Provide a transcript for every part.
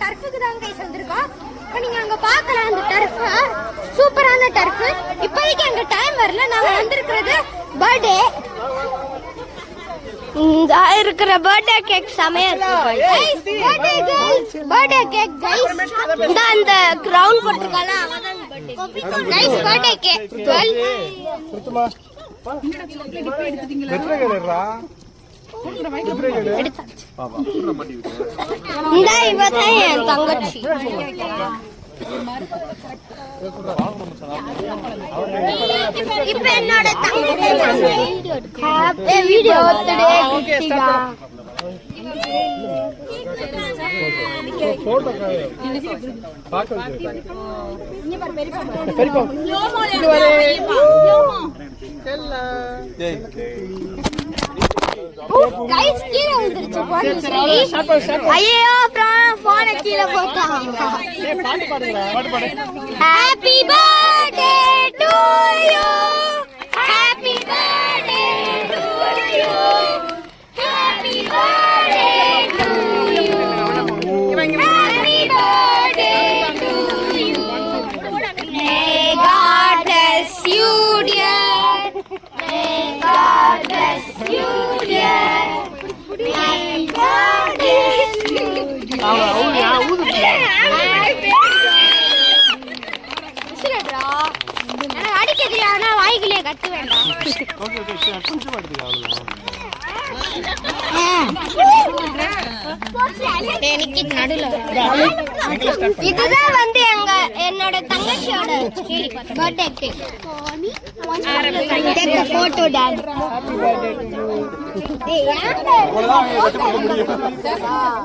டர்ஃபுக்கு தான் கைஸ் வந்திருக்கோம். இப்போ நீங்க அங்க பார்க்கலாம் அந்த டர்ஃப், சூப்பரான டர்ஃப். இப்போதைக்கு அங்க டைம் வரல. நாங்க வந்திருக்கிறது பர்த்டே. இந்த இருக்கிற பர்த்டே கேக் செமையா இருக்கு கைஸ். Birthday cake guys. இந்த அந்த கிரவுண்ட் போட்டுருக்கால அவதான் பர்த்டே கைஸ். பர்த்டே கேக் 12 சுத்தமா எத்தனை கேடுறா இந்த இவதான் என் தங்கச்சி. இப்ப என்னோட தங்கச்சி வீடியோ கிருத்திகா போட்டோ கைஸ் கீழ வந்துருச்சு. ஐயோ போன் கீழ போட்டாங்க. Happy birthday to you, happy birthday to you, happy birthday to you, happy birthday to you. May God bless you dear, may God bless you dear, may God bless you dear. அடிக்கிறதுல ஆனா வாய்க்குள்ளே கட்டு வேண்டாம். இதுதான் வந்து என்னோட தங்கச்சியோட birthday cake. Take a photo dad.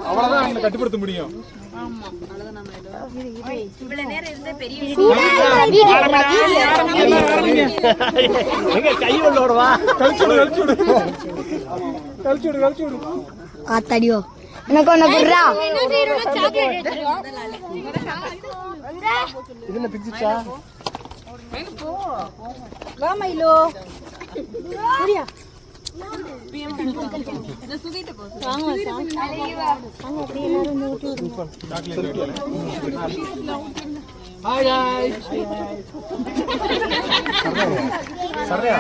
அவ்வளவுதான் கட்டுப்படுத்த முடியும். ஆத்தடியோ எனக்கு ஒண்ணு புர்ரா. இது என்ன பிக்சிச்சா? வா மைலோ சரியா Hi guys. Sarya.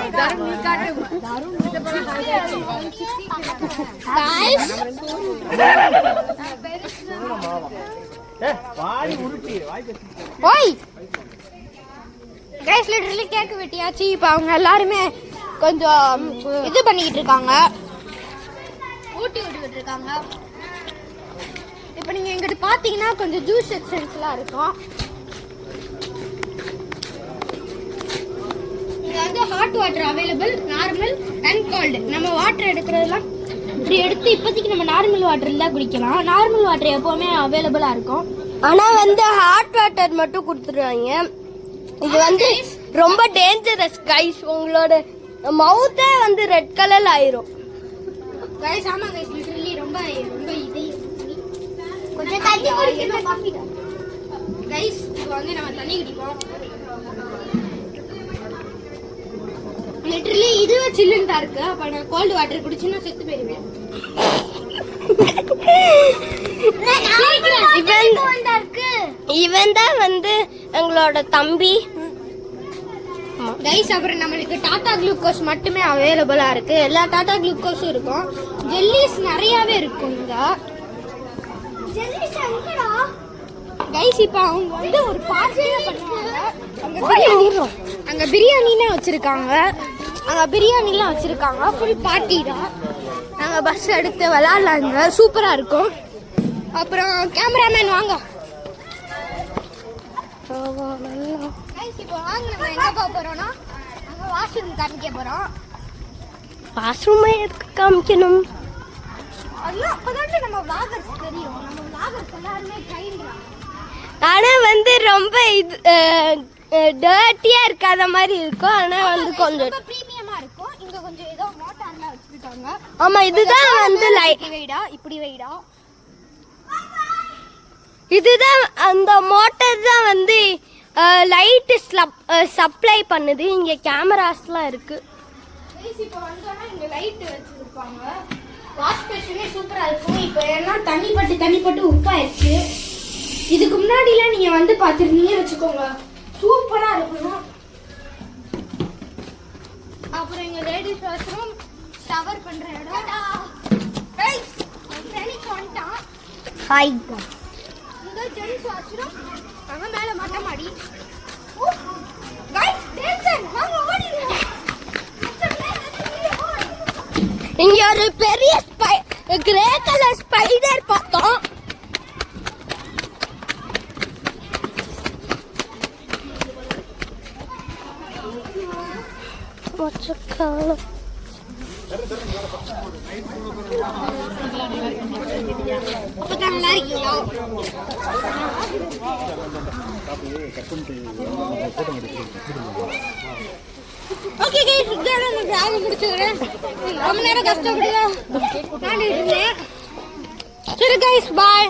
Guys. வாடி உருட்டி வாய் கட்டி. ஓய். Guys literally கேக் வெட்டியாச்சு. இப்போ அவங்க எல்லாரும் கொஞ்சம் இது பண்ணிட்டு இருக்காங்க. ஊட்டி விட்டுட்டு இருக்காங்க. இப்போ நீங்க இங்கிட்டு பாத்தீங்கன்னா கொஞ்சம் ஜூஸ் செக்ஷன்ஸ்லாம் இருக்கும். இது வந்து hot water available, normal and cold. நம்ம வாட்டர் எடுக்கிறதுலாம் இப்படி எடுத்து இப்போதைக்கு நம்ம நார்மல் வாட்டர்ல தான் குடிக்கலாம். நார்மல் வாட்டர் எப்பவுமே அவைலபிளா இருக்கும். ஆனா வந்து ஹாட் வாட்டர் மட்டும் கொடுத்துருவாங்க. இது வந்து ரொம்ப டேஞ்சரஸ் கைஸ். உங்களோட மவுத்தே வந்து ரெட் கலர்ல ஆயிரும் கைஸ். ஆமா கைஸ் லிட்டரலி ரொம்ப ரொம்ப இது கொஞ்சம் தண்ணி குடிங்க கைஸ். இப்போ வந்து நம்ம தண்ணி குடிப்போம். லிட்டரலி இதுவே சில்லுன்னு தான் இருக்கு. அப்ப நான் கோல்டு வாட்டர் குடிச்சுன்னா செத்து போயிருவேன். இவன் தான் வந்து எங்களோட தம்பி கைஸ். அப்புறம் நம்மளுக்கு டாடா குளுக்கோஸ் மட்டுமே அவைலபிளா இருக்கு. எல்லா டாடா குளுக்கோஸும் இருக்கும். ஜெல்லிஸ் நிறையவே இருக்கும் இங்க கைஸ். இப்போ அவங்க வந்து ஒரு பார்ட்டியே பண்ணுவாங்க. அங்க பிரியாணிலாம் வச்சிருக்காங்க. அங்க பிரியாணிலாம் வச்சிருக்காங்க. ஃபுல் பார்ட்டி தான். நாங்க பஸ் எடுத்து விளையாடலாங்க. சூப்பரா இருக்கும். அப்புறம் கேமராமேன் வாங்க. இப்போ வாங்க நம்ம எங்க போக போறோம்னா அங்க வாஷ்ரூம் காமிக்க போறோம். வாஷ்ரூமே எதுக்கு காமிக்கணும்? அதெல்லாம் அப்பதான் நம்ம vloggers தெரியும். நம்ம vloggers எல்லாரும் கைண்டா. ஆனா வந்து ரொம்ப டர்ட்டியா இருக்காத மாதிரி இருக்கும். ஆனா வந்து கொஞ்சம் பிரீமியமா இருக்கும். இங்க கொஞ்சம் ஏதோ மோட்டார்லாம் வச்சிருக்காங்க. ஆமா இதுதான் வந்து லைட் வைடா, இப்படி வைடா. இதுதான் அந்த மோட்டார் தான் வந்து லைட் சப்ளை பண்ணுது. இங்க கேமராஸ்லாம் இருக்கு. இப்போ வந்தோம்னா இங்க லைட் வச்சிருப்பாங்க. வாஷ் பேஷனே சூப்பரா இருக்கும். இப்போ எல்லாம் தண்ணி பட்டு உப்பாயிருச்சு. இதுக்கு முன்னாடிலாம் நீங்க வந்து பார்த்துருந்தீங்கன்னு வச்சுக்கோங்க, சூப்பரா இருக்கணும். அப்புறம் எங்க லேடிஸ் வாஷ்ரூம் ஷவர் பண்ற இடம். வந்துட்டான். ஹாய் இந்த ஜென்ஸ் வாஷ்ரூம் அங்க மேல மொட்டை மாடி. गाइस டேன்சன் வாங்க ஓடிடுங்க. இங்க ஒரு பெரிய கிரே கலர் ஸ்பைடர் பார்த்தோம். What's a color? அப்பதான் நல்லா இருக்கீங்களா? ஓகே கைஸ், இதோட நான் vlog முடிச்சுக்கிறேன். ரொம்ப நேரம் கஷ்டப்பட்டு நான் இருந்தேன். சரி கைஸ், பாய்.